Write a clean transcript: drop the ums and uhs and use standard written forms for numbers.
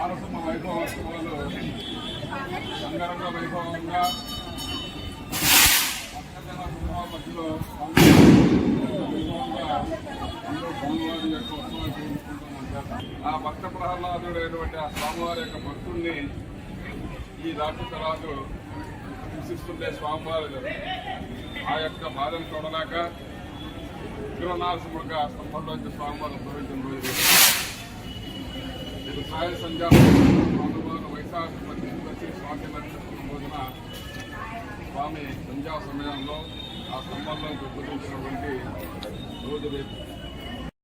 ఆరసమ్మ వైభవోత్సవాలు అంగరంగ వైభవంగా మధ్యలో స్వామివారి యొక్క ఉత్సవాలు చేయించుకుంటాం. ఆ భక్త ప్రహ్లాదుడైనటువంటి ఆ స్వామివారి యొక్క భక్తుల్ని ఈ రాక్షసరాజు హింసిస్తుండే స్వామివారు ఆ యొక్క బాధను చూడలేక విగ్రహనారసింహగా స్తంభంలోంచి స్వామివారు ఉద్భవించిన రోజు ఇది సాయ సంధ్యావారు వైశాఖ వచ్చి స్వామి నక్షత్రం రోజున స్వామి సంధ్యా సమయంలో ఆ స్తంభంలోకి ఉద్భవించినటువంటి రోజు రేపు.